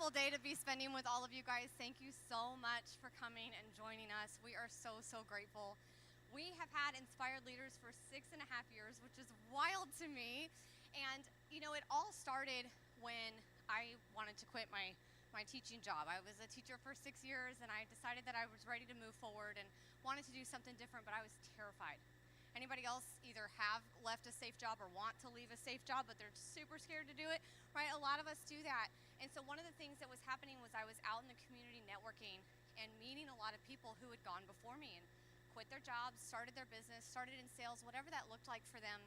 Day to be spending with all of you guys. Thank you so much for coming and joining us. We are so grateful. We have had Inspired Leaders for 6.5 years, which is wild to me. And you know, it all started when I wanted to quit my teaching job. I was a teacher for 6 years, and I decided that I was ready to move forward and wanted to do something different, but I was terrified. Anybody else either have left a safe job or want to leave a safe job, but they're super scared to do it, right? A lot of us do that. And so one of the things that was happening was I was out in the community networking and meeting a lot of people who had gone before me and quit their jobs, started their business, started in sales, whatever that looked like for them.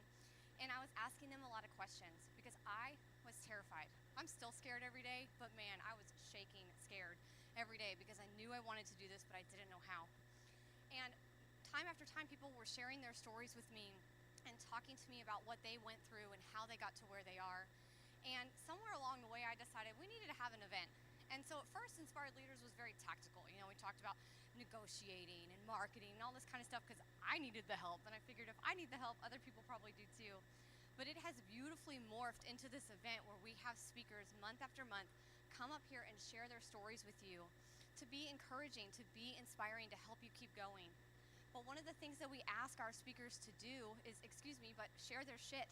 And I was asking them a lot of questions because I was terrified. I'm still scared every day, but man, I was shaking, scared every day because I knew I wanted to do this, but I didn't know how. And time after time, people were sharing their stories with me and talking to me about what they went through and how they got to where they are. And somewhere along the way, I decided we needed to have an event. And so at first, Inspired Leaders was very tactical. You know, we talked about negotiating and marketing and all this kind of stuff because I needed the help. And I figured if I need the help, other people probably do too. But it has beautifully morphed into this event where we have speakers month after month come up here and share their stories with you to be encouraging, to be inspiring, to help you keep going. But one of the things that we ask our speakers to do is, but share their shit.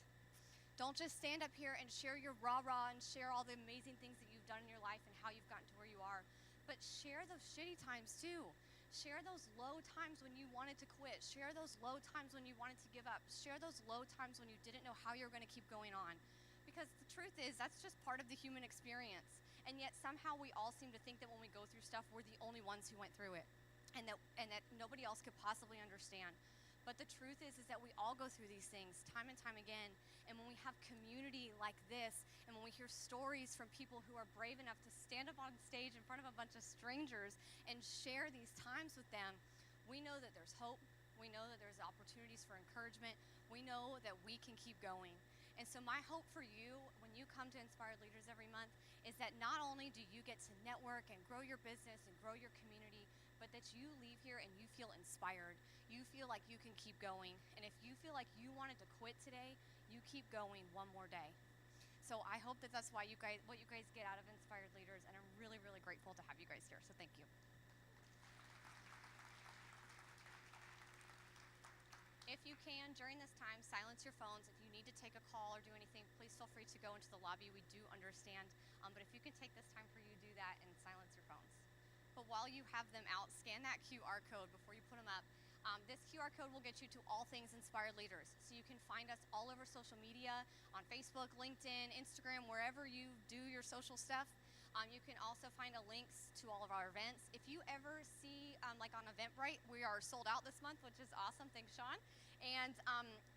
Don't just stand up here and share your rah-rah and share all the amazing things that you've done in your life and how you've gotten to where you are. But share those shitty times too. Share those low times when you wanted to quit. Share those low times when you wanted to give up. Share those low times when you didn't know how you were going to keep going on. Because the truth is, that's just part of the human experience. And yet somehow we all seem to think that when we go through stuff, we're the only ones who went through it. And that nobody else could possibly understand. But the truth is that we all go through these things time and time again. And when we have community like this, and when we hear stories from people who are brave enough to stand up on stage in front of a bunch of strangers and share these times with them, we know that there's hope. We know that there's opportunities for encouragement. We know that we can keep going. And so my hope for you when you come to Inspired Leaders every month is that not only do you get to network and grow your business and grow your community, but that you leave here and you feel inspired. You feel like you can keep going. And if you feel like you wanted to quit today, you keep going one more day. So I hope that that's what you guys get out of Inspired Leaders, and I'm really grateful to have you guys here. So thank you. If you can, during this time, silence your phones. If you need to take a call or do anything, please feel free to go into the lobby. We do understand. But if you can take this time for you, do that and silence your phones. But while you have them out, scan that QR code before you put them up. This QR code will get you to all things Inspired Leaders. So you can find us all over social media, on Facebook, LinkedIn, Instagram, wherever you do your social stuff. You can also find links to all of our events. If you ever see, like on Eventbrite, we are sold out this month, which is awesome. Thanks, Sean. And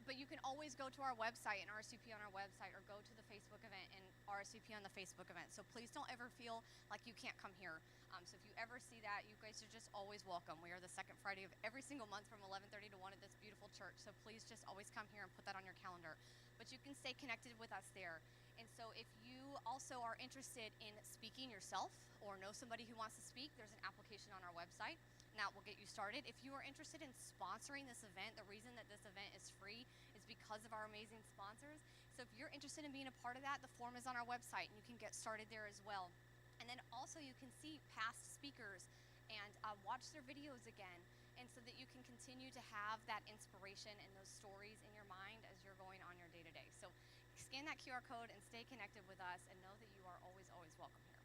but you can always go to our website and RSVP on our website, or go to the Facebook event and RSVP on the Facebook event. So please don't ever feel like you can't come here. So if you ever see that, you guys are just always welcome. We are the second Friday of every single month from 11:30 to 1 at this beautiful church. So please just always come here and put that on your calendar. But you can stay connected with us there. And so if you also are interested in speaking yourself or know somebody who wants to speak, there's an application on our website, and that will get you started. If you are interested in sponsoring this event, the reason that this event is free is because of our amazing sponsors. So if you're interested in being a part of that, the form is on our website, and you can get started there as well. And then also you can see past speakers and watch their videos again, and so that you can continue to have that inspiration and those stories in your mind as you're going on your day-to-day. So scan that QR code and stay connected with us, and know that you are always welcome here.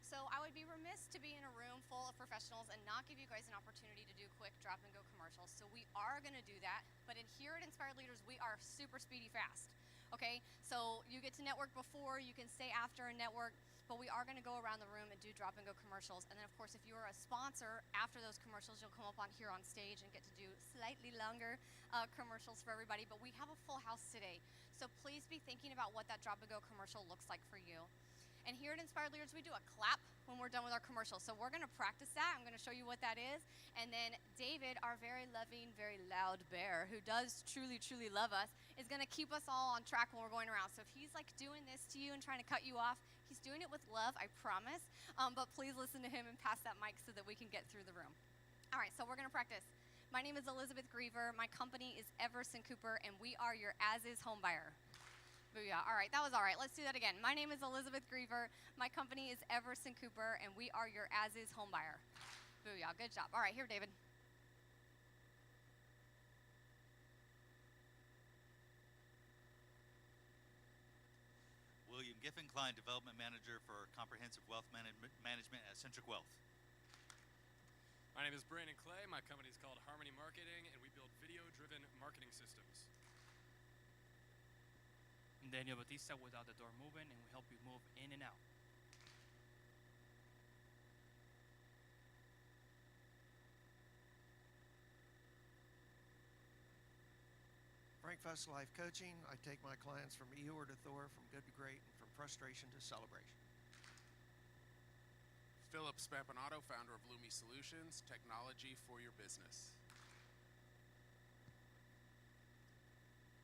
So I would be remiss to be in a room full of professionals and not give you guys an opportunity to do quick drop and go commercials. So we are going to do that, but here at Inspired Leaders, we are super speedy fast. Okay, so you get to network before, you can stay after and network, but we are going to go around the room and do drop and go commercials. And then, of course, if you're a sponsor, after those commercials, you'll come up on here on stage and get to do slightly longer commercials for everybody. But we have a full house today, so please be thinking about what that drop and go commercial looks like for you. And here at Inspired Leaders, we do a clap when we're done with our commercial. So we're going to practice that. I'm going to show you what that is. And then David, our very loving, very loud bear, who does truly, truly love us, is going to keep us all on track when we're going around. So if he's like doing this to you and trying to cut you off, he's doing it with love, I promise. But please listen to him and pass that mic so that we can get through the room. All right, so we're going to practice. My name is Elizabeth Griever. My company is Everson Cooper, and we are your as-is home buyer. Booyah. All right, that was all right. Let's do that again. My name is Elizabeth Griever. My company is Everson Cooper, and we are your as-is home buyer. Booyah. Good job. All right, here, David. William Giffen, Client Development Manager for Comprehensive Wealth Management at Centric Wealth. My name is Brandon Clay. My company is called Harmony Marketing, and we build video-driven marketing systems. I'm Daniel Batista with Out the Door Movement, and we help you move in and out. Frank Fuss Life Coaching. I take my clients from Eeyore to Thor, from good to great, and from frustration to celebration. Philip Spampanato, founder of Lumi Solutions, technology for your business.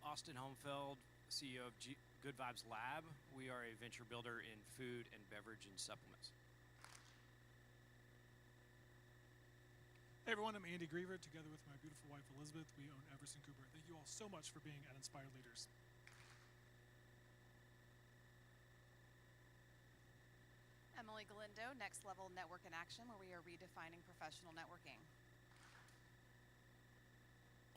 Austin Homefeld, CEO of Good Vibes Lab. We are a venture builder in food and beverage and supplements. Hey everyone, I'm Andy Griever, together with my beautiful wife Elizabeth. We own Everson Cooper. Thank you all so much for being at Inspired Leaders. Emily Galindo, Next Level Network in Action, where we are redefining professional networking.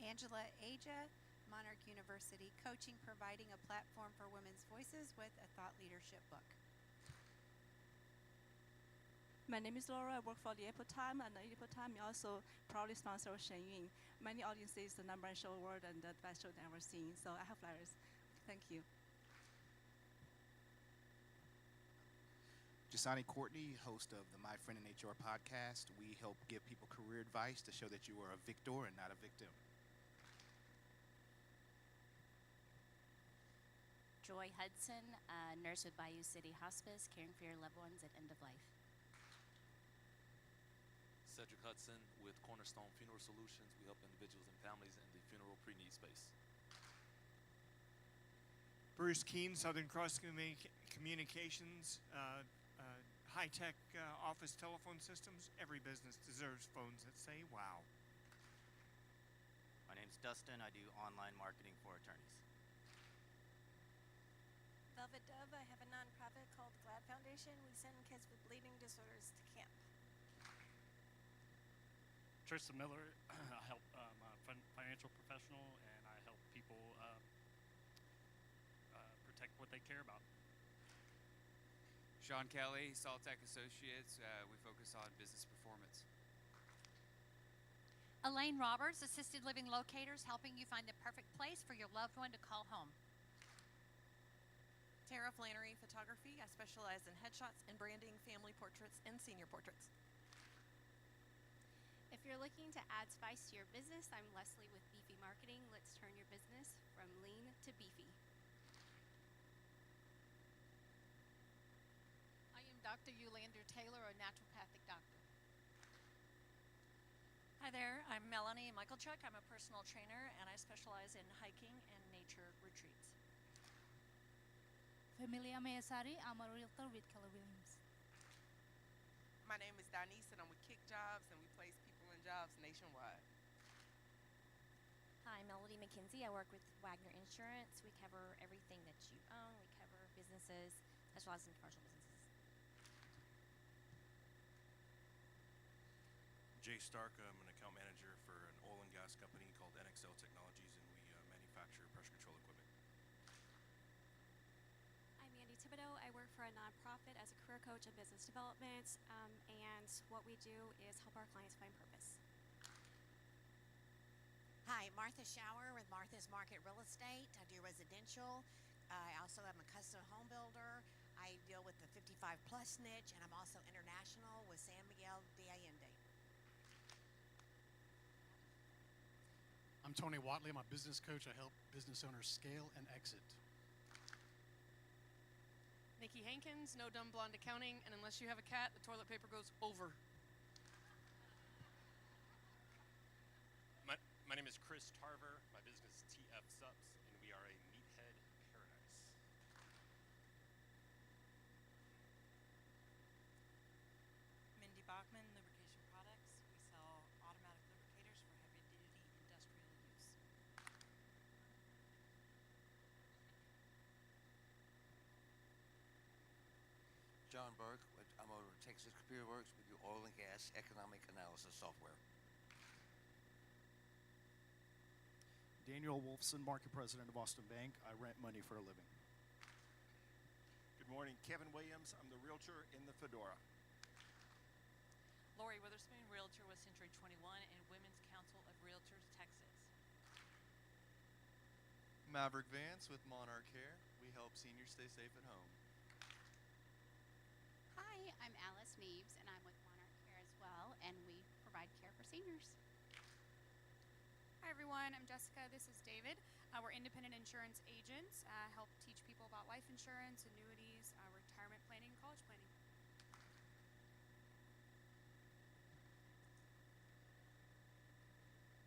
Angela Aja, Monarch University, coaching, providing a platform for women's voices with a thought leadership book. My name is Laura. I work for the Apple Time, and the Apple Time also proudly sponsor Shen Yun. Many audiences, the number one show award and the best show never seen. So I have flyers. Thank you. Jasani Courtney, host of the My Friend in HR podcast. We help give people career advice to show that you are a victor and not a victim. Joy Hudson, nurse with Bayou City Hospice, caring for your loved ones at end of life. Cedric Hudson with Cornerstone Funeral Solutions. We help individuals and families in the funeral pre-need space. Bruce Keene, Southern Cross Communications, high-tech office telephone systems. Every business deserves phones that say wow. My name's Dustin. I do online marketing for attorneys. Velvet Dove. I have a nonprofit called GLAD Foundation. We send kids with bleeding disorders to camp. Tristan Miller. I help financial professional, and I help people protect what they care about. Sean Kelly, Saltec Associates. We focus on business performance. Elaine Roberts, Assisted Living Locators, helping you find the perfect place for your loved one to call home. Tara Flannery, Photography. I specialize in headshots and branding, family portraits, and senior portraits. If you're looking to add spice to your business, I'm Leslie with Beefy Marketing. Let's turn your business from lean to beefy. I am Dr. Eulander Taylor, a naturopathic doctor. Hi there, I'm Melanie Michaelchuk. I'm a personal trainer, and I specialize in hiking and nature retreats. Familia Mayasari, I'm a realtor with Keller Williams. My name is Denise, and I'm with Kick Jobs, and we place people in jobs nationwide. Hi, Melody McKenzie. I work with Wagner Insurance. We cover everything that you own. We cover businesses as well as in commercial businesses. Jay Stark. I'm an account manager for an oil and gas company called NXL Technologies, and we manufacture pressure control equipment. I'm Mandy Thibodeau. I work for a nonprofit as a career coach and business development, and what we do is help our clients find purpose. Hi, Martha Schauer with Martha's Market Real Estate. I do residential, I also am a custom home builder. I deal with the 55 plus niche, and I'm also international with San Miguel de Allende. I'm Tony Watley. I'm a business coach. I help business owners scale and exit. Nikki Hankins, no dumb blonde accounting, and unless you have a cat, the toilet paper goes over. My name is Chris Tarver. My business is TF Sups, and we are a meathead paradise. Mindy Bachman, Lubrication Products. We sell automatic lubricators for heavy-duty industrial use. John Burke. I'm over at Texas Computer Works. We do oil and gas economic analysis software. Daniel Wolfson, Market President of Austin Bank. I rent money for a living. Good morning, Kevin Williams. I'm the realtor in the Fedora. Lori Witherspoon, realtor with Century 21 and Women's Council of Realtors, Texas. Maverick Vance with Monarch Care. We help seniors stay safe at home. Hi, I'm Alice Neves, and I'm with Monarch Care as well, and we provide care for seniors. Hi everyone, I'm Jessica, this is David. We're independent insurance agents, help teach people about life insurance, annuities, retirement planning, and college planning.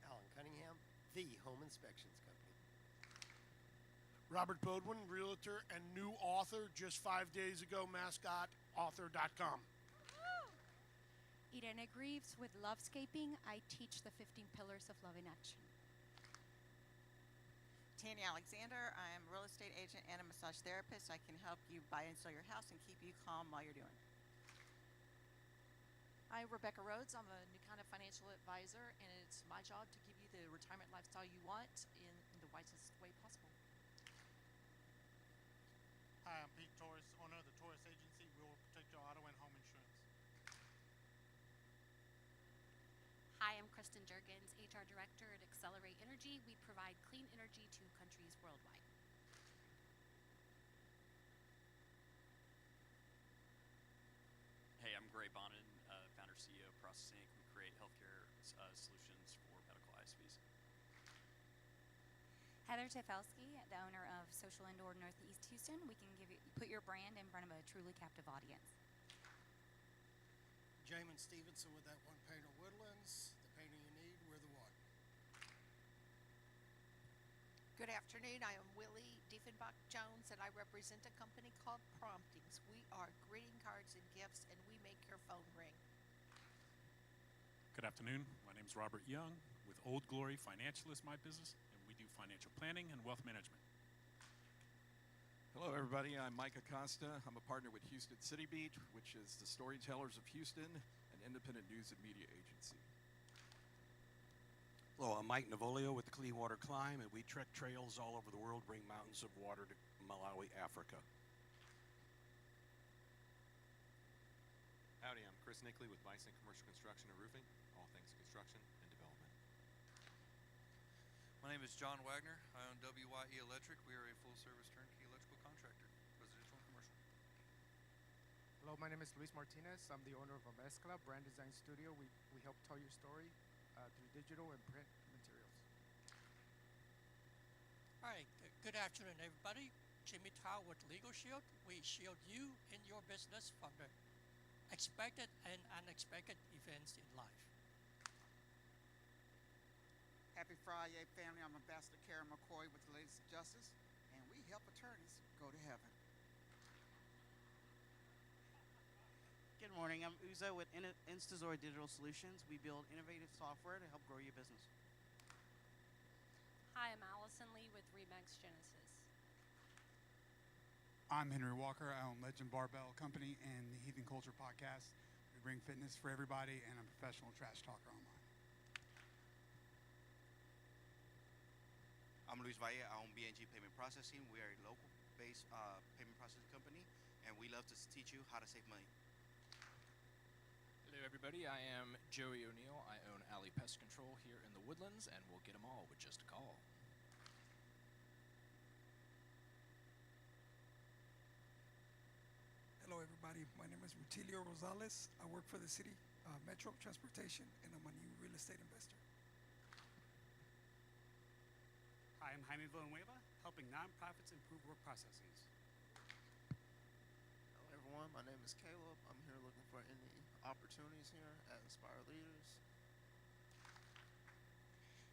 Alan Cunningham, the Home Inspections Company. Robert Bodwin, realtor and new author just 5 days ago, mascotauthor.com. Irene Greaves with Lovescaping. I teach the 15 Pillars of Love in Action. Tanya Alexander. I am a real estate agent and a massage therapist. I can help you buy and sell your house and keep you calm while you're doing it. Hi, Rebecca Rhodes. I'm a new kind of financial advisor, and it's my job to give you the retirement lifestyle you want in the wisest way possible. Hi, I'm Pete Torres, owner of the Torres Agency. We will protect your auto and home insurance. Hi, I'm Kristen Jurgens, HR Director at Accelerate Energy. We provide clean energy to countries worldwide. Hey, I'm Gray Bonin, founder CEO of Process Inc. We create healthcare solutions for medical ISVs. Heather Tefelsky, the owner of Social Indoor Northeast Houston. We can put your brand in front of a truly captive audience. Jamin Stevenson with That One Painter Woodlands. The painter you need, we're the one. Good afternoon. I am Willie Diefenbach Jones, and I represent a company called Promptings. We are greeting cards and gifts, and we make your phone ring. Good afternoon. My name is Robert Young with Old Glory Financial is my business, and we do financial planning and wealth management. Hello, everybody. I'm Mike Acosta. I'm a partner with Houston City Beat, which is the Storytellers of Houston, an independent news and media agency. Hello, I'm Mike Navolio with the Clean Water Climb, and we trek trails all over the world, bring mountains of water to Malawi, Africa. Howdy, I'm Chris Nickley with Bison Commercial Construction and Roofing, all things construction and development. My name is John Wagner. I own WYE Electric. We are a full-service turnkey electrical contractor, residential and commercial. Hello, my name is Luis Martinez. I'm the owner of Amezcla Brand Design Studio. We help tell your story through digital and print materials. Hi, good afternoon, everybody. Jimmy Tao with Legal Shield. We shield you and your business from the expected and unexpected events in life. Happy Friday, family. I'm Ambassador Karen McCoy with the Ladies of Justice, and we help attorneys go to heaven. Good morning. I'm Uzo with Instazor Digital Solutions. We build innovative software to help grow your business. Hi, I'm Allison Lee with Remax Genesis. I'm Henry Walker. I own Legend Barbell Company and the Heathen Culture Podcast. We bring fitness for everybody, and I'm a professional trash talker online. I'm Luis Valle. I own BNG Payment Processing. We are a local-based payment processing company, and we love to teach you how to save money. Hello, everybody. I am Joey O'Neill. I own Alley Pest Control here in the Woodlands, and we'll get them all with just a call. everybody. My name is Rutilio Rosales. I work for the city Metro Transportation, and I'm a new real estate investor. Hi, I'm Jaime Villanueva, helping nonprofits improve work processes. Hello, everyone. My name is Caleb. I'm here looking for any opportunities here at Inspire Leaders.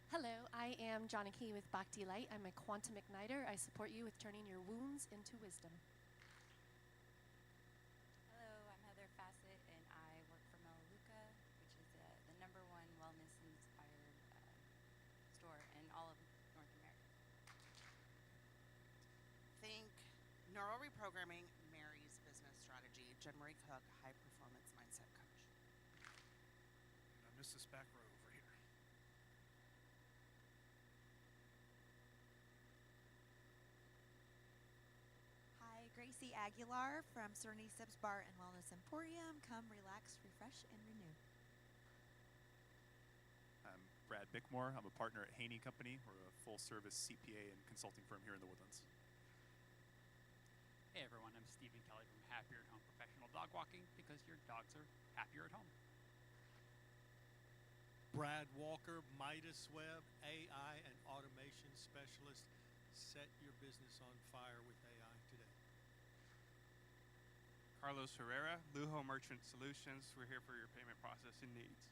Hello, I am Johnny Key with Bhakti Light. I'm a quantum igniter. I support you with turning your wounds into wisdom. Hello, I'm Heather Fassett, and I work for Melaleuca, which is the #1 wellness-inspired store in all of North America. Think neural reprogramming marries business strategy. Jen Marie Cook, high performance mindset coach. And I missed this back row over here. Hi, Gracie Aguilar from Serenity Steps Bar and Wellness Emporium. Come relax, refresh, and renew. I'm Brad Bickmore. I'm a partner at Haney Company. We're a full-service CPA and consulting firm here in the Woodlands. Hey everyone, I'm Stephen Kelly from Happier at Home Professional Dog Walking, because your dogs are happier at home. Brad Walker, Midas Web, AI and automation specialist. Set your business on fire with AI today. Carlos Herrera, Lujo Merchant Solutions. We're here for your payment processing needs.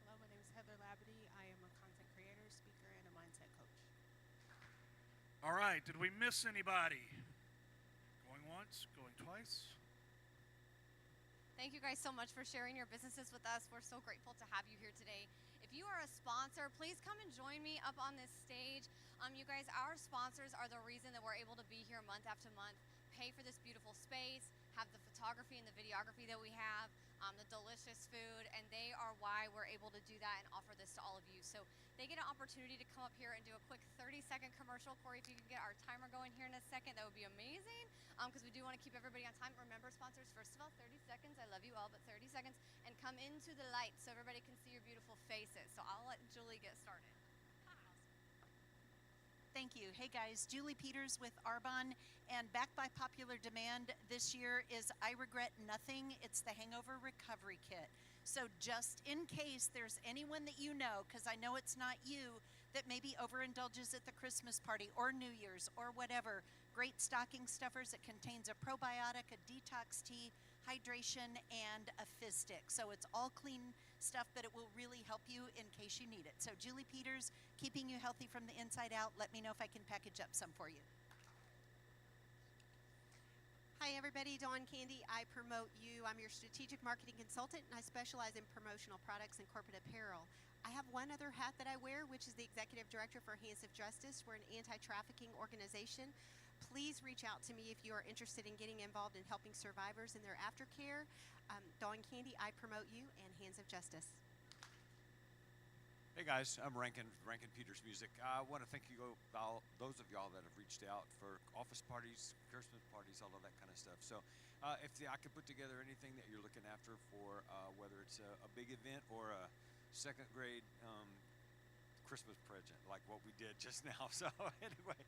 Hello, my name is Heather Labadie. I am a content creator, speaker, and a mindset coach. All right, did we miss anybody? Going once, going twice? Thank you guys so much for sharing your businesses with us. We're so grateful to have you here today. If you are a sponsor, please come and join me up on this stage. You guys, our sponsors are the reason that we're able to be here month after month, pay for this beautiful space, have the photography and the videography that we have, the delicious food, and they are why we're able to do that and offer this to all of you. So they get an opportunity to come up here and do a quick 30-second commercial. Corey, if you can get our timer going here in a second, that would be amazing, because we do want to keep everybody on time. Remember, sponsors, first of all, 30 seconds. I love you all, but 30 seconds. And come into the light so everybody can see your beautiful faces. So I'll let Julie get started. Thank you. Hey guys, Julie Peters with Arbonne, and backed by popular demand this year is I Regret Nothing. It's the Hangover Recovery Kit. So just in case there's anyone that you know, because I know it's not you, that maybe overindulges at the Christmas party or New Year's or whatever, great stocking stuffers. It contains a probiotic, a detox tea, hydration, and a fizz stick. So it's all clean stuff, but it will really help you in case you need it. So Julie Peters, keeping you healthy from the inside out. Let me know if I can package up some for you. Hi everybody, Dawn Candy. I promote you. I'm your strategic marketing consultant, and I specialize in promotional products and corporate apparel. I have one other hat that I wear, which is the executive director for Hands of Justice. We're an anti-trafficking organization. Please reach out to me if you are interested in getting involved in helping survivors in their aftercare. Dawn Candy, I promote you, and Hands of Justice. Hey guys, I'm Rankin Peters Music. I want to thank you all, those of y'all that have reached out for office parties, Christmas parties, all of that kind of stuff. So if I could put together anything that you're looking after for whether it's a big event or a second grade Christmas present like what we did just now. So anyway,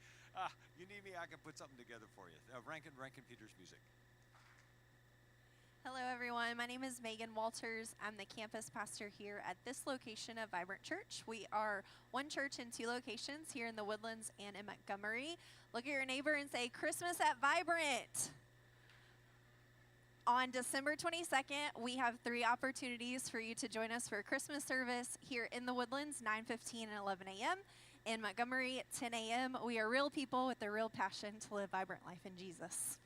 you need me, I can put something together for you. Rankin Peters Music. Hello everyone, my name is Megan Walters. I'm the campus pastor here at this location of Vibrant Church. We are one church in 2 locations here in the Woodlands and in Montgomery. Look at your neighbor and say, Christmas at Vibrant. On December 22nd, we have 3 opportunities for you to join us for a Christmas service here in the Woodlands, 9:15 and 11 a.m. In Montgomery at 10 a.m. We are real people with a real passion to live vibrant life in Jesus.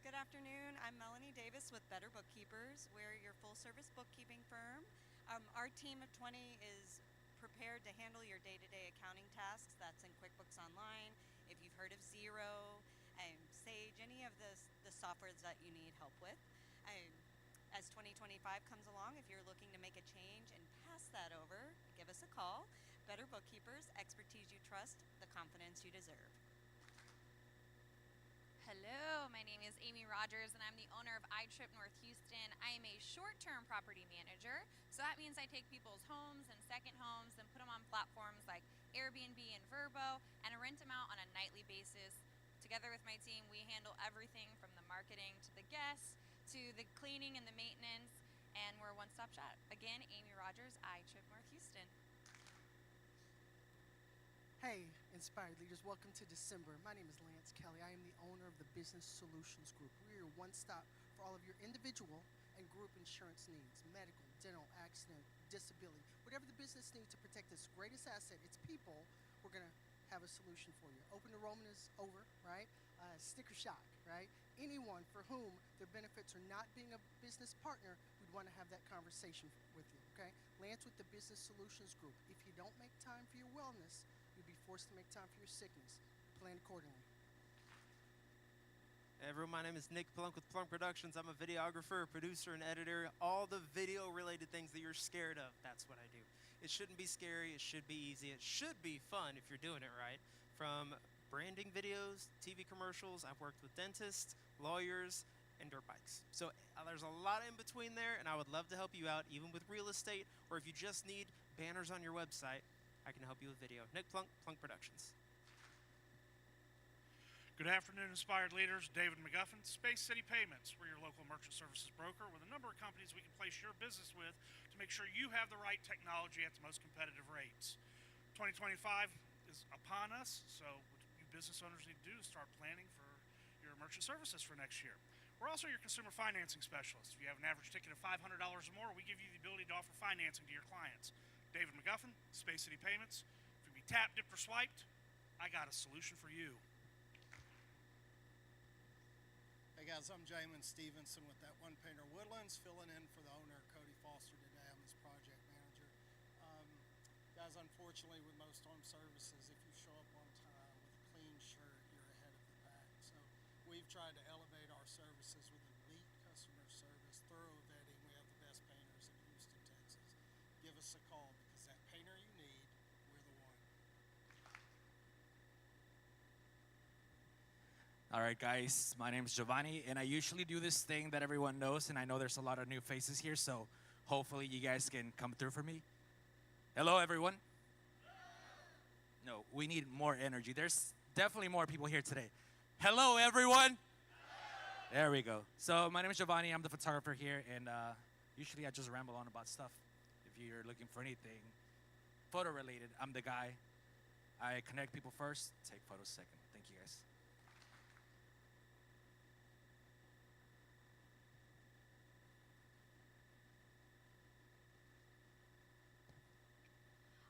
Good afternoon. I'm Melanie Davis with Better Bookkeepers. We're your full-service bookkeeping firm. Our team of 20 is prepared to handle your day-to-day accounting tasks. That's in QuickBooks Online. If you've heard of Xero, Sage, any of the softwares that you need help with. As 2025 comes along, if you're looking to make a change and pass that over, give us a call. Better Bookkeepers, expertise you trust, the confidence you deserve. Hello, my name is Amy Rogers, and I'm the owner of iTrip North Houston. I am a short-term property manager, so that means I take people's homes and second homes and put them on platforms like Airbnb and Vrbo, and I rent them out on a nightly basis Together with my team, we handle everything from the marketing to the guests to the cleaning and the maintenance, and we're a one-stop shop. Again, Amy Rogers, iTrip North Houston. Hey, Inspired Leaders, welcome to December. My name is Lance Kelly. I am the owner of the Business Solutions Group. We are one stop for all of your individual and group insurance needs, medical, dental, accident, disability, whatever the business needs to protect its greatest asset, its people, we're going to have a solution for you. Open enrollment is over, right? Sticker shock, right? Anyone for whom their benefits are not being a business partner, we'd want to have that conversation with you, okay? Lance with the Business Solutions Group. If you don't make time for your wellness, you'll be forced to make time for your sickness. Plan accordingly. Hey everyone, my name is Nick Plunk with Plunk Productions. I'm a videographer, producer, and editor. All the video-related things that you're scared of, that's what I do. It shouldn't be scary, it should be easy, it should be fun if you're doing it right. From branding videos, TV commercials, I've worked with dentists, lawyers, and dirt bikes. So there's a lot in between there, and I would love to help you out, even with real estate, or if you just need banners on your website, I can help you with video. Nick Plunk, Plunk Productions. Good afternoon, Inspired Leaders. David McGuffin, Space City Payments. We're your local merchant services broker with a number of companies we can place your business with to make sure you have the right technology at the most competitive rates. 2025 is upon us, so what you business owners need to do is start planning for your merchant services for next year. We're also your consumer financing specialist. If you have an average ticket of $500 or more, we give you the ability to offer financing to your clients. David McGuffin, Space City Payments. If you be tapped, dipped, or swiped, I got a solution for you. Hey guys, I'm Jamin Stevenson with That One Painter Woodlands, filling in for the owner, Cody Foster, today. I'm his project manager. Guys, unfortunately, with most home services, if you show up on time with a clean shirt, you're ahead of the pack. So we've tried to elevate our services with elite customer service, thorough vetting. We have the best painters in Houston, Texas. Give us a call because that painter you need, we're the one. All right, guys, my name is Giovanni, and I usually do this thing that everyone knows, and I know there's a lot of new faces here, so hopefully you guys can come through for me. Hello, everyone. No, we need more energy. There's definitely more people here today. Hello, everyone. There we go. So my name is Giovanni. I'm the photographer here, and usually I just ramble on about stuff. If you're looking for anything photo-related, I'm the guy. I connect people first, take photos second. Thank you, guys.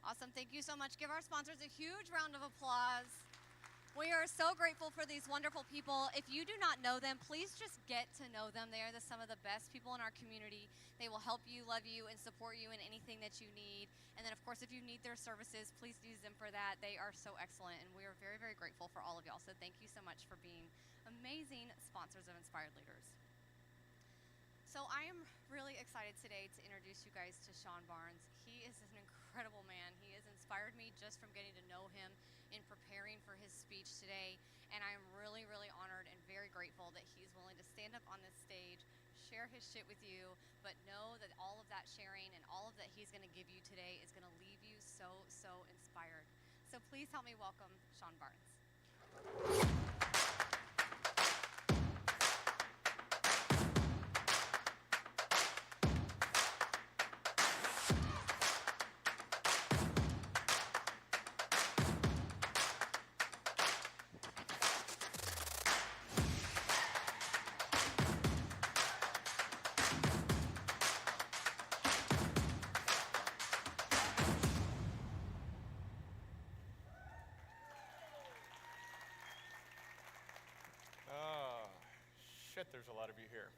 Awesome. Thank you so much. Give our sponsors a huge round of applause. We are so grateful for these wonderful people. If you do not know them, please just get to know them. They are some of the best people in our community. They will help you, love you, and support you in anything that you need. And then, of course, if you need their services, please use them for that. They are so excellent, and we are very, very grateful for all of y'all. So thank you so much for being amazing sponsors of Inspired Leaders. So I am really excited today to introduce you guys to Sean Barnes. He is an incredible man. He has inspired me just from getting to know him in preparing for his speech today. And I am really, really honored and very grateful that he's willing to stand up on this stage, share his shit with you, but know that all of that sharing and all of that he's going to give you today is going to leave you so, so inspired. So please help me welcome Sean Barnes. There's a lot of you here.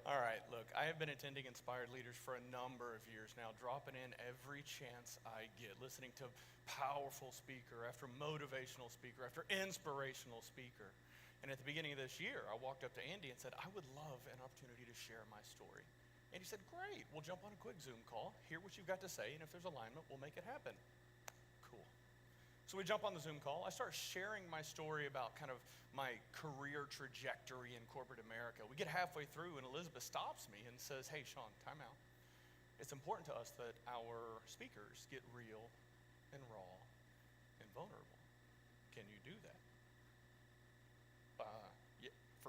All right, look, I have been attending Inspired Leaders for a number of years now, dropping in every chance I get, listening to powerful speaker after motivational speaker after inspirational speaker. And at the beginning of this year, I walked up to Andy and said, I would love an opportunity to share my story. And he said, great, we'll jump on a quick Zoom call, hear what you've got to say, and if there's alignment, we'll make it happen. Cool. So we jump on the Zoom call. I start sharing my story about kind of my career trajectory in corporate America. We get halfway through and Elizabeth stops me and says, hey, Sean, time out. It's important to us that our speakers get real and raw and vulnerable. Can you do that?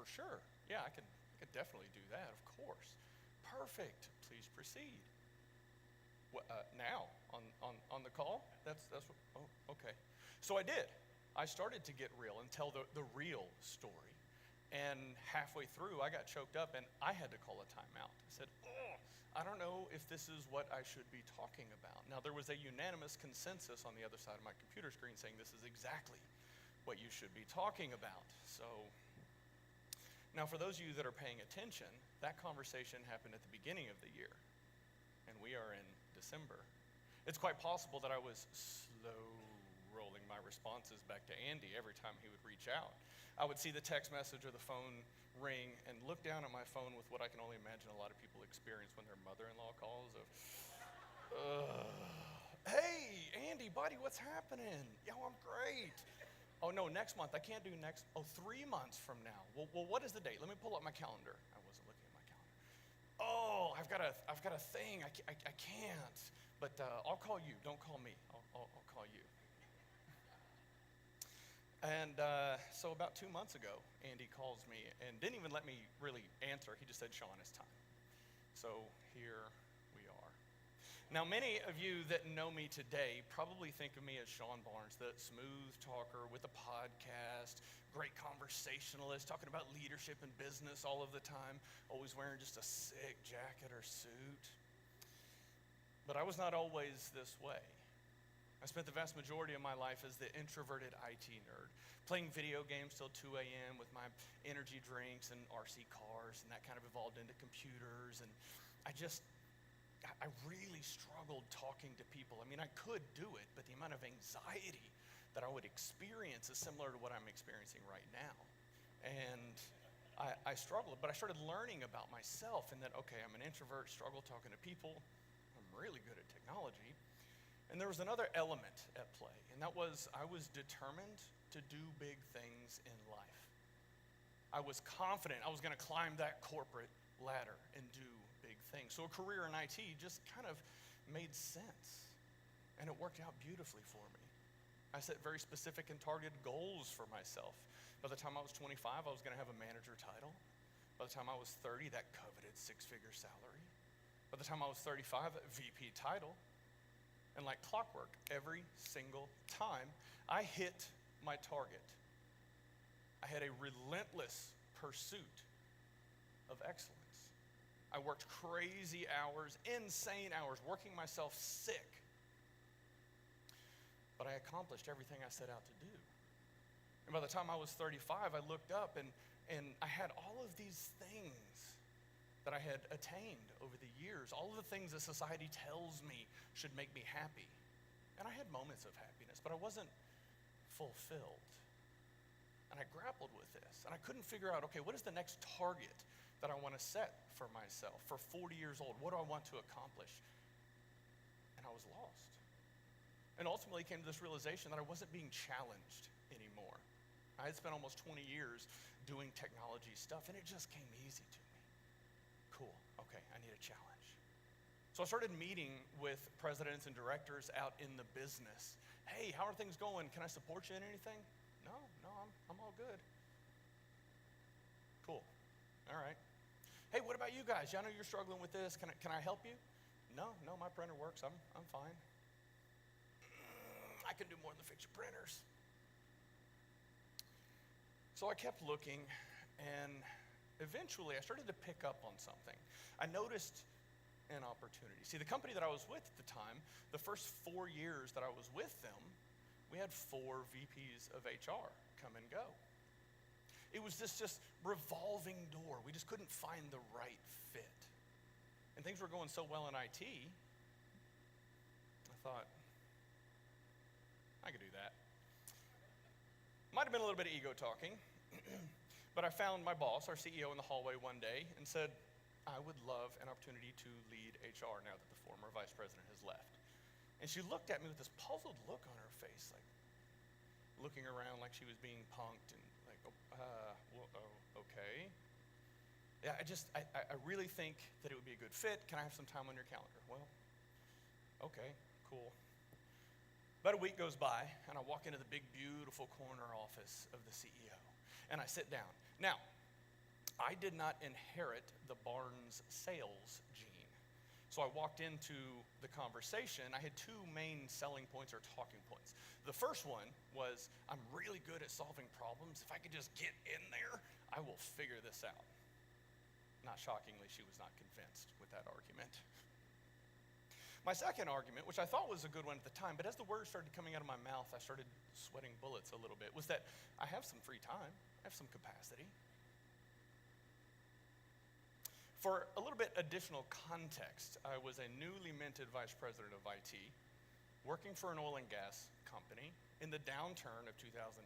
for sure. Yeah, I could definitely do that, of course. Perfect. Please proceed. Now on the call? That's what, oh, okay. So I did. I started to get real and tell the real story. And halfway through, I got choked up and I had to call a timeout. I said, oh, I don't know if this is what I should be talking about. Now, there was a unanimous consensus on the other side of my computer screen saying this is exactly what you should be talking about. So, now for those of you that are paying attention, that conversation happened at the beginning of the year. And we are in December. It's quite possible that I was slow rolling my responses back to Andy every time he would reach out. I would see the text message or the phone ring and look down at my phone with what I can only imagine a lot of people experience when their mother-in-law calls of, hey, Andy, buddy, what's happening? Yo, I'm great. Oh, no, next month. I can't do next. Oh, 3 months from now. Well, what is the date? Let me pull up my calendar. I wasn't looking at my calendar. Oh, I've got a thing. I can't. But I'll call you. Don't call me. I'll call you. And so about 2 months ago, Andy calls me and didn't even let me really answer. He just said, Sean, it's time. So here we are. Now, many of you that know me today probably think of me as Sean Barnes, the smooth talker with a podcast, great conversationalist, talking about leadership and business all of the time, always wearing just a sick jacket or suit. But I was not always this way. I spent the vast majority of my life as the introverted IT nerd, playing video games till 2 a.m. with my energy drinks and RC cars, and that kind of evolved into computers. And I really struggled talking to people. I mean, I could do it, but the amount of anxiety that I would experience is similar to what I'm experiencing right now. And I struggled, but I started learning about myself and that, okay, I'm an introvert, struggle talking to people. I'm really good at technology. And there was another element at play, and that was I was determined to do big things in life. I was confident I was going to climb that corporate ladder and do big things. So a career in IT just kind of made sense, and it worked out beautifully for me. I set very specific and targeted goals for myself. By the time I was 25, I was going to have a manager title. By the time I was 30, that coveted six-figure salary. By the time I was 35, a VP title. And like clockwork, every single time I hit my target, I had a relentless pursuit of excellence. I worked crazy hours, insane hours, working myself sick. But I accomplished everything I set out to do. And by the time I was 35, I looked up and I had all of these things that I had attained over the years, all of the things that society tells me should make me happy. And I had moments of happiness, but I wasn't fulfilled. And I grappled with this, and I couldn't figure out, okay, what is the next target that I want to set for myself for 40 years old? What do I want to accomplish? And I was lost. And ultimately came to this realization that I wasn't being challenged anymore. I had spent almost 20 years doing technology stuff, and it just came easy to me. Cool, okay, I need a challenge. So I started meeting with presidents and directors out in the business. Hey, how are things going? Can I support you in anything? No, I'm all good. Cool, all right. Hey, what about you guys? I know you're struggling with this. Can I help you? No, my printer works. I'm fine. I can do more than fix your printers. So I kept looking, and eventually I started to pick up on something. I noticed an opportunity. See, the company that I was with at the time, the first 4 years that I was with them, we had 4 VPs of HR come and go. It was this just revolving door. We just couldn't find the right fit. And things were going so well in IT, I thought, I could do that. Might have been a little bit of ego talking, but I found my boss, our CEO, in the hallway one day and said, I would love an opportunity to lead HR now that the former vice president has left. And she looked at me with this puzzled look on her face, like looking around like she was being punked and like, okay. Yeah, I really think that it would be a good fit. Can I have some time on your calendar? Well, okay, cool. About a week goes by, and I walk into the big, beautiful corner office of the CEO, and I sit down. Now, I did not inherit the Barnes sales gene. So I walked into the conversation. I had two main selling points or talking points. The first one was, I'm really good at solving problems. If I could just get in there, I will figure this out. Not shockingly, she was not convinced with that argument. My second argument, which I thought was a good one at the time, but as the words started coming out of my mouth, I started sweating bullets a little bit, was that I have some free time. I have some capacity. For a little bit additional context, I was a newly minted vice president of IT, working for an oil and gas company in the downturn of 2015,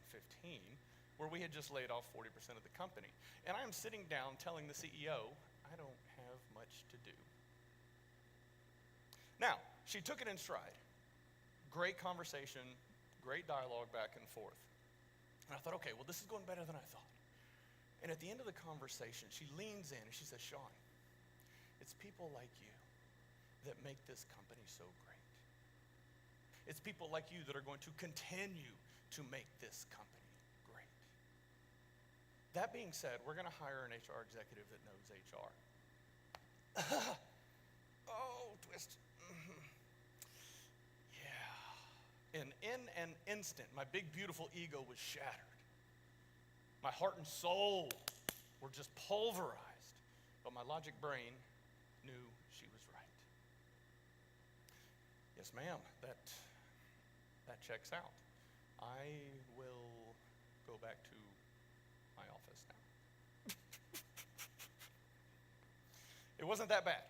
where we had just laid off 40% of the company. And I am sitting down telling the CEO, I don't have much to do. Now, she took it in stride. Great conversation, great dialogue back and forth. And I thought, okay, well, this is going better than I thought. And at the end of the conversation, she leans in and she says, Sean, it's people like you that make this company so great. It's people like you that are going to continue to make this company great. That being said, we're going to hire an HR executive that knows HR. Oh, twist. Yeah. And in an instant, my big, beautiful ego was shattered. My heart and soul were just pulverized. But my logic brain knew she was right. Yes, ma'am, that checks out. I will go back to my office now. It wasn't that bad,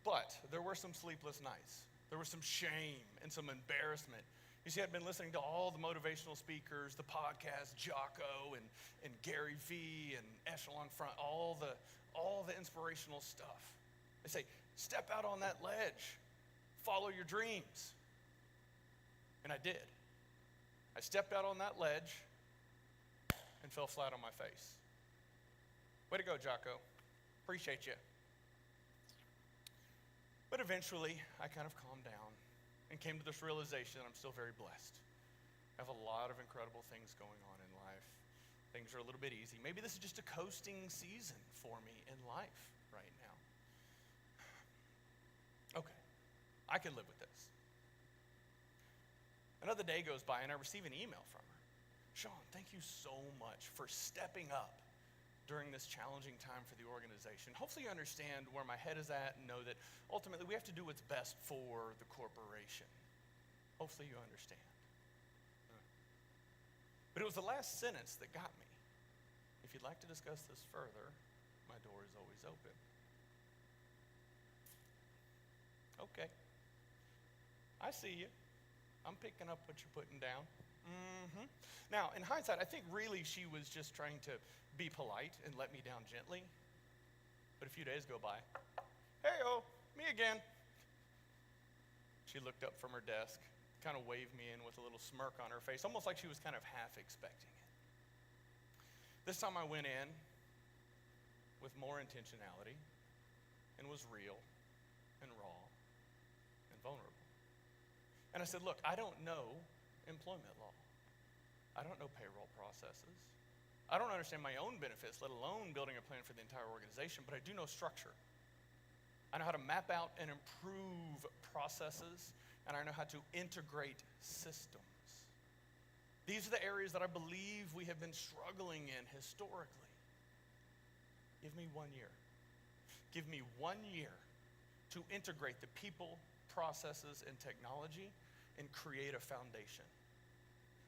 but there were some sleepless nights. There was some shame and some embarrassment. You see, I'd been listening to all the motivational speakers, the podcast, Jocko and Gary Vee and Echelon Front, all the inspirational stuff. They say, step out on that ledge, follow your dreams. And I did. I stepped out on that ledge and fell flat on my face. Way to go, Jocko. Appreciate you. But eventually, I kind of calmed down and came to this realization that I'm still very blessed. I have a lot of incredible things going on in life. Things are a little bit easy. Maybe this is just a coasting season for me in life right now. Okay, I can live with this. Another day goes by and I receive an email from her. Sean, thank you so much for stepping up during this challenging time for the organization. Hopefully you understand where my head is at and know that ultimately we have to do what's best for the corporation. Hopefully you understand. But it was the last sentence that got me. If you'd like to discuss this further, my door is always open. Okay. I see you. I'm picking up what you're putting down. Mm-hmm. Now, in hindsight, I think really she was just trying to be polite and let me down gently. But a few days go by. Hey-oh, me again. She looked up from her desk, kind of waved me in with a little smirk on her face, almost like she was kind of half expecting it. This time I went in with more intentionality and was real and raw and vulnerable. And I said, look, I don't know employment law. I don't know payroll processes. I don't understand my own benefits, let alone building a plan for the entire organization, but I do know structure. I know how to map out and improve processes, and I know how to integrate systems. These are the areas that I believe we have been struggling in historically. Give me 1 year. Give me 1 year to integrate the people, processes, and technology and create a foundation.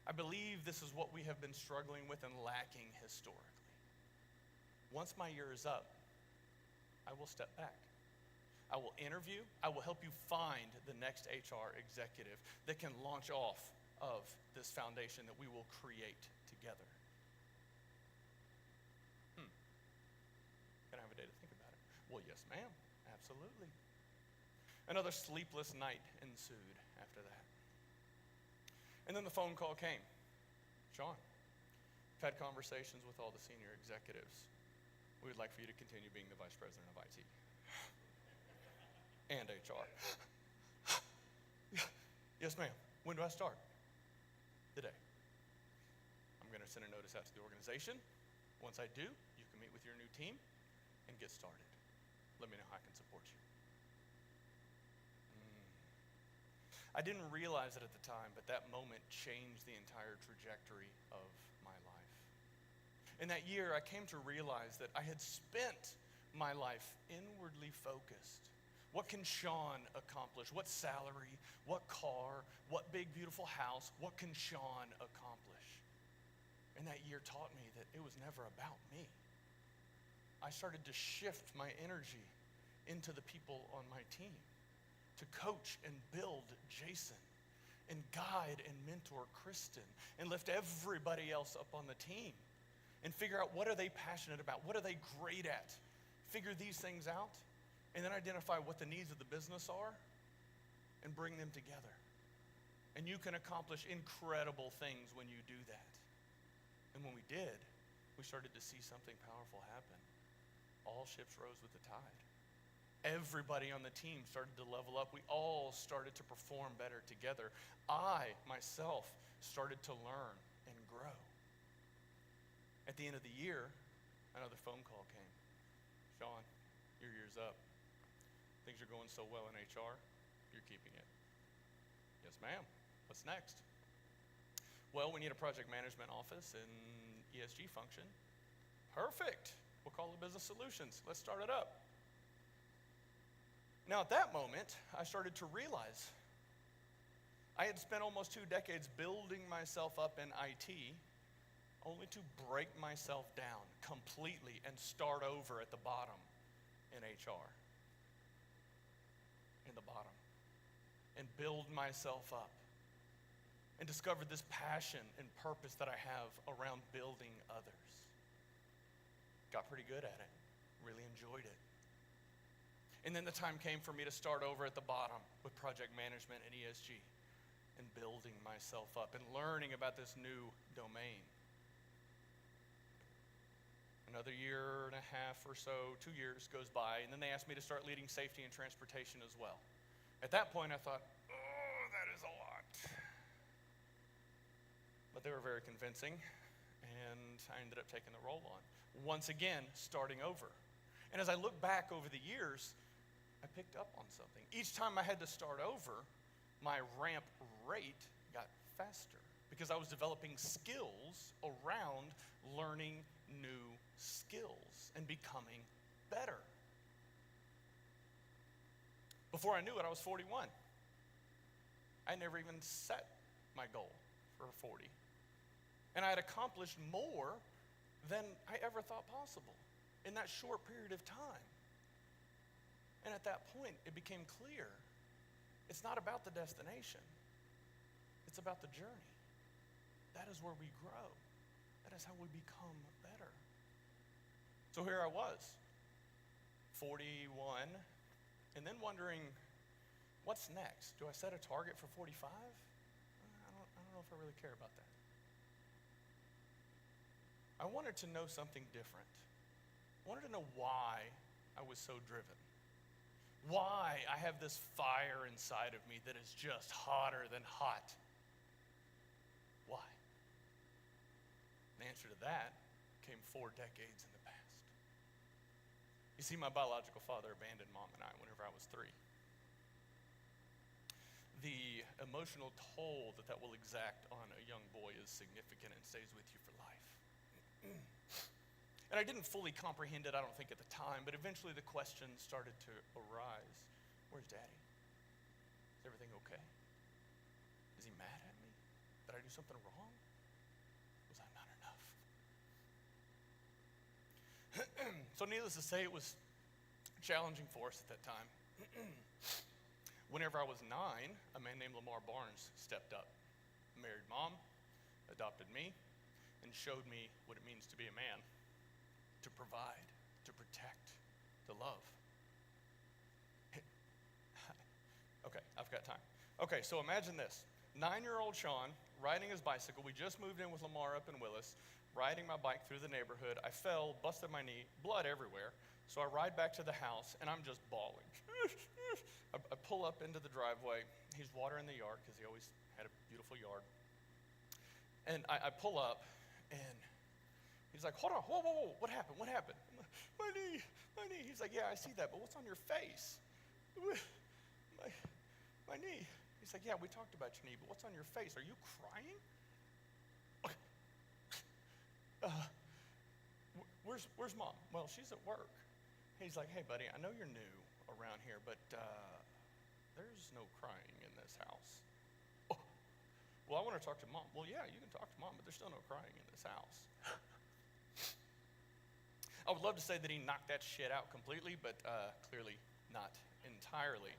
I believe this is what we have been struggling with and lacking historically. Once my year is up, I will step back. I will interview. I will help you find the next HR executive that can launch off of this foundation that we will create together. Can I have a day to think about it? Well, yes, ma'am. Absolutely. Another sleepless night ensued after that. And then the phone call came. Sean, I've had conversations with all the senior executives. We would like for you to continue being the vice president of IT and HR. Yes, ma'am. When do I start? Today. I'm going to send a notice out to the organization. Once I do, you can meet with your new team and get started. Let me know how I can support you. I didn't realize it at the time, but that moment changed the entire trajectory of my life. In that year, I came to realize that I had spent my life inwardly focused. What can Sean accomplish? What salary? What car? What big, beautiful house? What can Sean accomplish? And that year taught me that it was never about me. I started to shift my energy into the people on my team, to coach and build Jason, and guide and mentor Kristen, and lift everybody else up on the team, and figure out what are they passionate about, what are they great at, figure these things out, and then identify what the needs of the business are, and bring them together. And you can accomplish incredible things when you do that. And when we did, we started to see something powerful happen. All ships rose with the tide. Everybody on the team started to level up. We all started to perform better together. I, myself, started to learn and grow. At the end of the year, another phone call came. Sean, your year's up. Things are going so well in HR, you're keeping it. Yes, ma'am. What's next? Well, we need a project management office and ESG function. Perfect. We'll call it Business Solutions. Let's start it up. Now, at that moment, I started to realize I had spent almost 2 decades building myself up in IT, only to break myself down completely and start over at the bottom in HR. In the bottom. And build myself up. And discover this passion and purpose that I have around building others. Got pretty good at it. Really enjoyed it. And then the time came for me to start over at the bottom with project management and ESG and building myself up and learning about this new domain. Another year and a half or so, 2 years goes by, and then they asked me to start leading safety and transportation as well. At that point, I thought, oh, that is a lot. But they were very convincing, and I ended up taking the role on. Once again, starting over. And as I look back over the years, I picked up on something. Each time I had to start over, my ramp rate got faster because I was developing skills around learning new skills and becoming better. Before I knew it, I was 41. I never even set my goal for 40. And I had accomplished more than I ever thought possible in that short period of time. And at that point, it became clear it's not about the destination. It's about the journey. That is where we grow. That is how we become better. So here I was, 41, and then wondering, what's next? Do I set a target for 45? I don't know if I really care about that. I wanted to know something different. I wanted to know why I was so driven. Why I have this fire inside of me that is just hotter than hot. Why? The answer to that came 4 decades in the past. You see, my biological father abandoned Mom and I whenever I was 3. The emotional toll that will exact on a young boy is significant and stays with you for life. And I didn't fully comprehend it, I don't think, at the time, but eventually the question started to arise. Where's Daddy? Is everything okay? Is he mad at me? Did I do something wrong? Was I not enough? So needless to say, it was challenging for us at that time. Whenever I was 9, a man named Lamar Barnes stepped up, married Mom, adopted me, and showed me what it means to be a man. To provide, to protect, to love. Okay, I've got time. Okay, so imagine this. 9-year-old Sean riding his bicycle. We just moved in with Lamar up in Willis, riding my bike through the neighborhood. I fell, busted my knee, blood everywhere. So I ride back to the house, and I'm just bawling. I pull up into the driveway. He's watering the yard because he always had a beautiful yard. And I pull up, and he He's like, hold on, whoa, whoa, whoa, what happened? What happened? My knee, my knee. He's like, yeah, I see that, but what's on your face? My knee. He's like, yeah, we talked about your knee, but what's on your face? Are you crying? Where's Mom? Well, she's at work. He's like, hey, buddy, I know you're new around here, but there's no crying in this house. Oh, well, I want to talk to Mom. Well, yeah, you can talk to Mom, but there's still no crying in this house. I would love to say that he knocked that shit out completely, but clearly not entirely.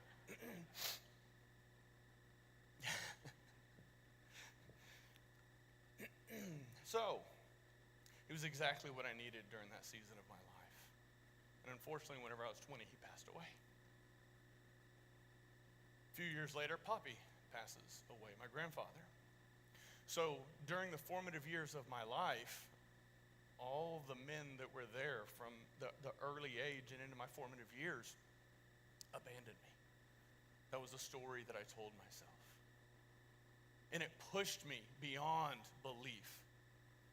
So, it was exactly what I needed during that season of my life. And unfortunately, whenever I was 20, he passed away. A few years later, Poppy passes away, my grandfather. So, during the formative years of my life, all the men that were there from the early age and into my formative years abandoned me. That was a story that I told myself. And it pushed me beyond belief.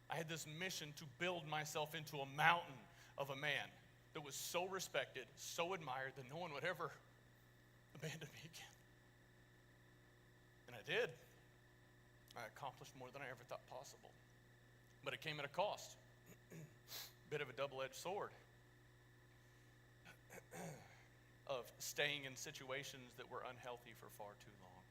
I had this mission to build myself into a mountain of a man that was so respected, so admired, that no one would ever abandon me again. And I did. I accomplished more than I ever thought possible. But it came at a cost. Bit of a double-edged sword of staying in situations that were unhealthy for far too long.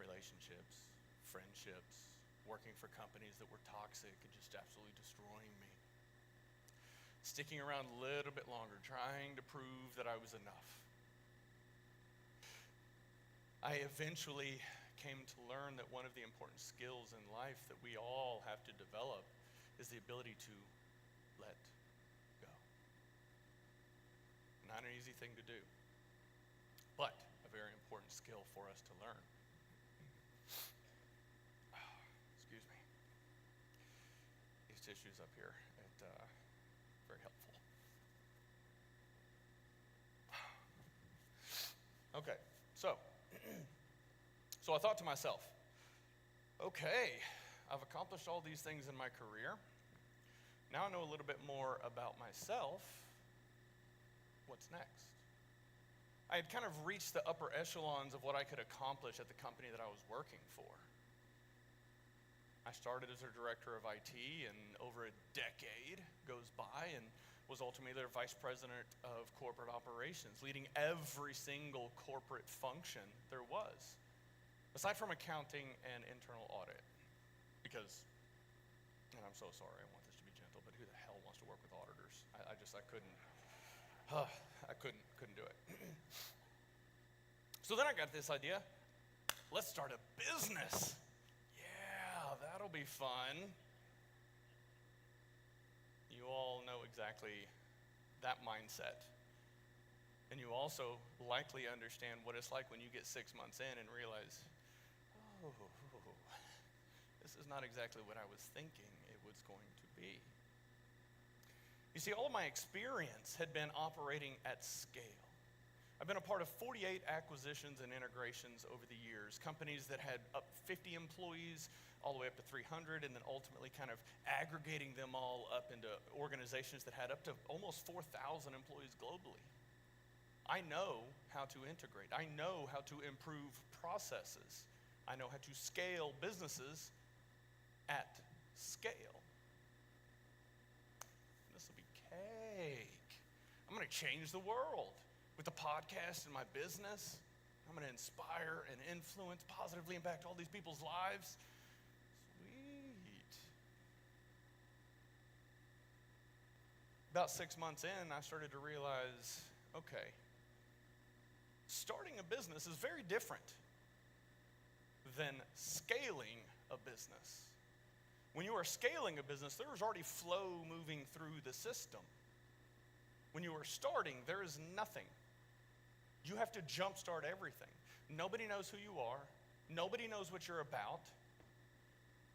Relationships, friendships, working for companies that were toxic and just absolutely destroying me. Sticking around a little bit longer, trying to prove that I was enough. I eventually came to learn that one of the important skills in life that we all have to develop is the ability to let go. Not an easy thing to do, but a very important skill for us to learn. Excuse me. These tissues up here, very helpful. Okay, so I thought to myself, okay, I've accomplished all these things in my career. Now I know a little bit more about myself. What's next? I had kind of reached the upper echelons of what I could accomplish at the company that I was working for. I started as their director of IT, and over a decade goes by and was ultimately their vice president of corporate operations, leading every single corporate function there was, aside from accounting and internal audit. Because, and I'm so sorry, I want this to be gentle, but who the hell wants to work with auditors? I couldn't do it. So then I got this idea, let's start a business. Yeah, that'll be fun. You all know exactly that mindset. And you also likely understand what it's like when you get 6 months in and realize, oh, this is not exactly what I was thinking it was going to be. You see, all of my experience had been operating at scale. I've been a part of 48 acquisitions and integrations over the years, companies that had up 50 employees, all the way up to 300, and then ultimately kind of aggregating them all up into organizations that had up to almost 4,000 employees globally. I know how to integrate. I know how to improve processes. I know how to scale businesses at scale. This will be cake. I'm going to change the world with the podcast and my business. I'm going to inspire and influence, positively impact all these people's lives. Sweet. About 6 months in, I started to realize, okay, starting a business is very different than scaling a business. When you are scaling a business, there is already flow moving through the system. When you are starting, there is nothing. You have to jumpstart everything. Nobody knows who you are. Nobody knows what you're about.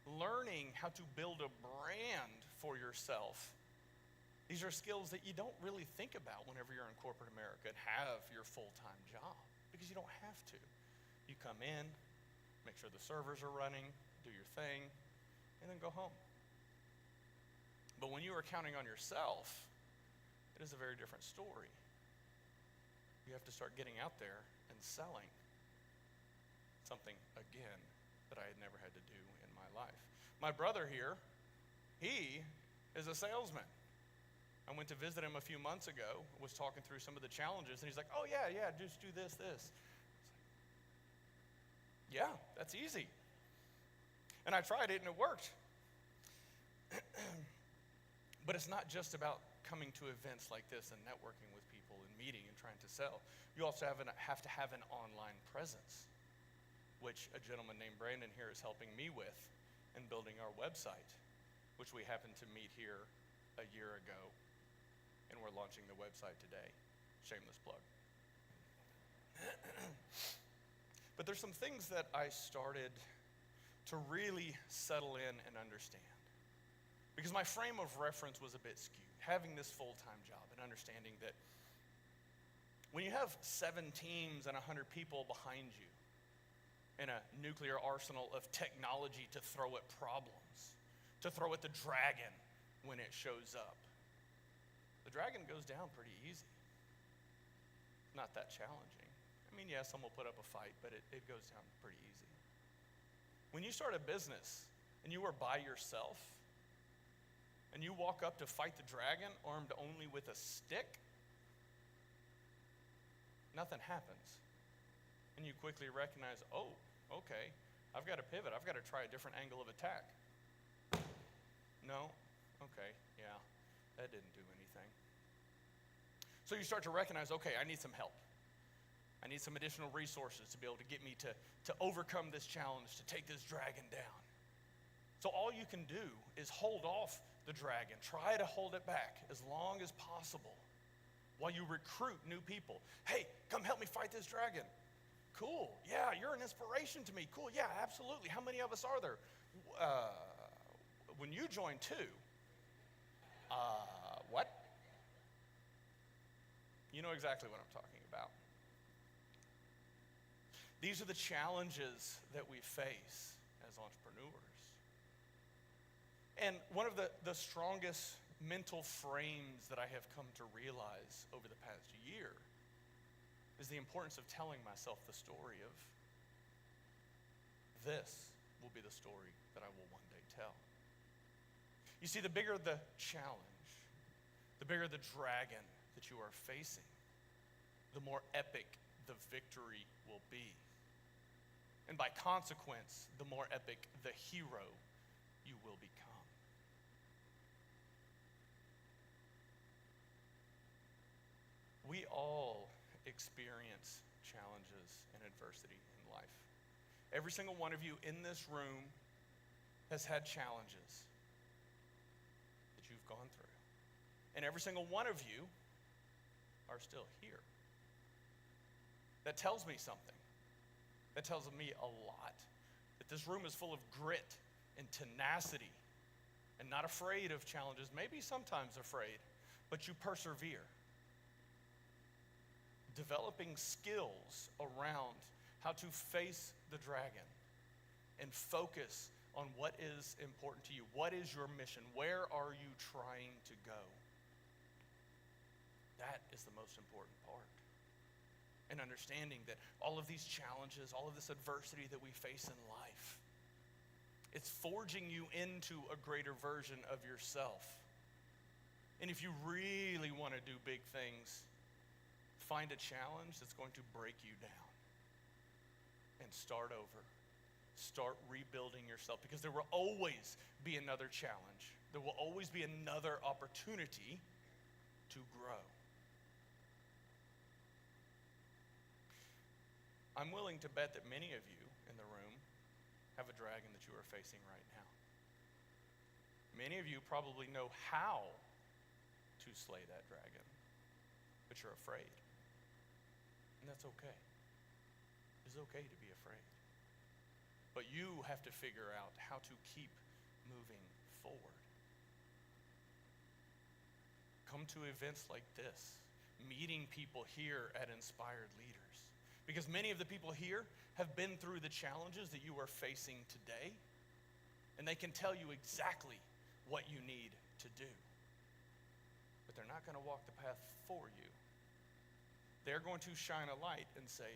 Learning how to build a brand for yourself. These are skills that you don't really think about whenever you're in corporate America and have your full-time job, because you don't have to. You come in, make sure the servers are running, do your thing, and then go home. But when you are counting on yourself, it is a very different story. You have to start getting out there and selling something, again, that I had never had to do in my life. My brother here, he is a salesman. I went to visit him a few months ago, was talking through some of the challenges, and he's like, oh yeah, just do this. Yeah, that's easy. And I tried it and it worked. But it's not just about coming to events like this and networking with people and meeting and trying to sell. You also have to have an online presence, which a gentleman named Brandon here is helping me with in building our website, which we happened to meet here a year ago, and we're launching the website today. Shameless plug. But there's some things that I started to really settle in and understand. Because my frame of reference was a bit skewed, having this full-time job and understanding that when you have 7 teams and 100 people behind you and a nuclear arsenal of technology to throw at problems, to throw at the dragon when it shows up, the dragon goes down pretty easy. Not that challenging. I mean, yeah, some will put up a fight, but it goes down pretty easy. When you start a business and you are by yourself and you walk up to fight the dragon armed only with a stick, nothing happens. And you quickly recognize, oh, okay, I've got to pivot. I've got to try a different angle of attack. No? Okay, yeah, that didn't do anything. So you start to recognize, okay, I need some help. I need some additional resources to be able to get me to overcome this challenge, to take this dragon down. So all you can do is hold off the dragon. Try to hold it back as long as possible while you recruit new people. Hey, come help me fight this dragon. Cool. Yeah, you're an inspiration to me. Cool. Yeah, absolutely. How many of us are there? When you join 2, what? You know exactly what I'm talking about. These are the challenges that we face as entrepreneurs. And one of the strongest mental frames that I have come to realize over the past year is the importance of telling myself the story of this will be the story that I will one day tell. You see, the bigger the challenge, the bigger the dragon that you are facing, the more epic the victory will be. And by consequence, the more epic the hero you will become. We all experience challenges and adversity in life. Every single one of you in this room has had challenges that you've gone through. And every single one of you are still here. That tells me something. That tells me a lot. That this room is full of grit and tenacity and not afraid of challenges, maybe sometimes afraid, but you persevere. Developing skills around how to face the dragon and focus on what is important to you. What is your mission? Where are you trying to go? That is the most important part. And understanding that all of these challenges, all of this adversity that we face in life, it's forging you into a greater version of yourself. And if you really want to do big things, find a challenge that's going to break you down and start over. Start rebuilding yourself, because there will always be another challenge. There will always be another opportunity to grow. I'm willing to bet that many of you in the room have a dragon that you are facing right now. Many of you probably know how to slay that dragon, but you're afraid. And that's okay. It's okay to be afraid. But you have to figure out how to keep moving forward. Come to events like this, meeting people here at Inspired Leaders. Because many of the people here have been through the challenges that you are facing today, and they can tell you exactly what you need to do, but they're not going to walk the path for you. They're going to shine a light and say,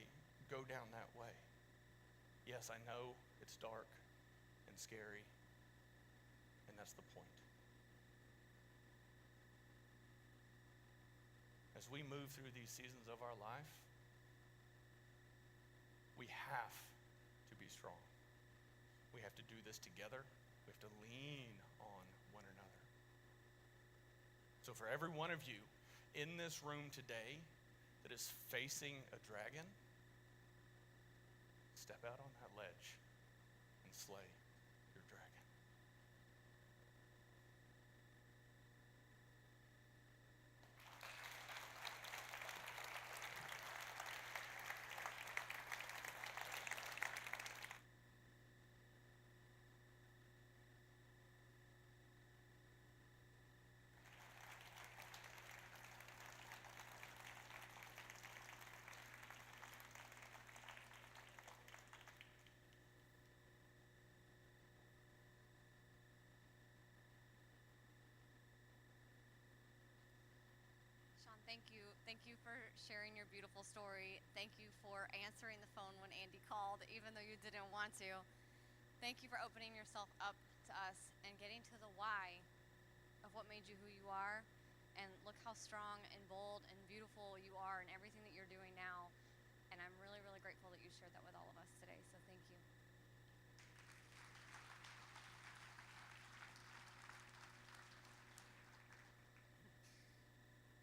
go down that way. Yes, I know it's dark and scary, and that's the point. As we move through these seasons of our life, we have to be strong. We have to do this together. We have to lean on one another. So for every one of you in this room today that is facing a dragon, step out on that ledge and slay your dragon. Sean, thank you for sharing your beautiful story. Thank you for answering the phone when Andy called, even though you didn't want to. Thank you for opening yourself up to us and getting to the why of what made you who you are. And look how strong and bold and beautiful you are in everything that you're doing now. And I'm really, really grateful that you shared that with all of us today. So thank you.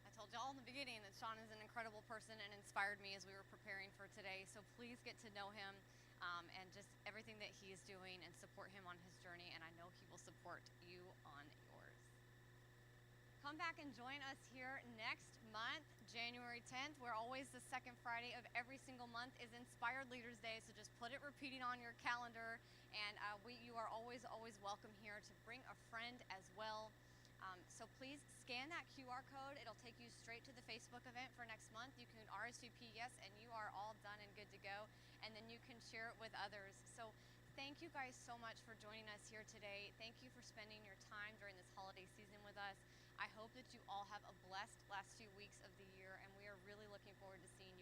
I told y'all in the beginning that Sean is an incredible person and inspired me as we were preparing for today. So please get to know him and just everything that he is doing and support him on his journey. And I know he will support you on yours. Come back and join us here next month, January 10th, where always the second Friday of every single month is Inspired Leaders Day. So just put it repeating on your calendar. And you are always, always welcome here to bring a friend as well. So please scan that QR code. It'll take you straight to the Facebook event for next month. You can RSVP, yes, and you are all done and good to go. And then you can share it with others. So thank you guys so much for joining us here today. Thank you for spending your time during this holiday season with us. I hope that you all have a blessed last few weeks of the year, and we are really looking forward to seeing you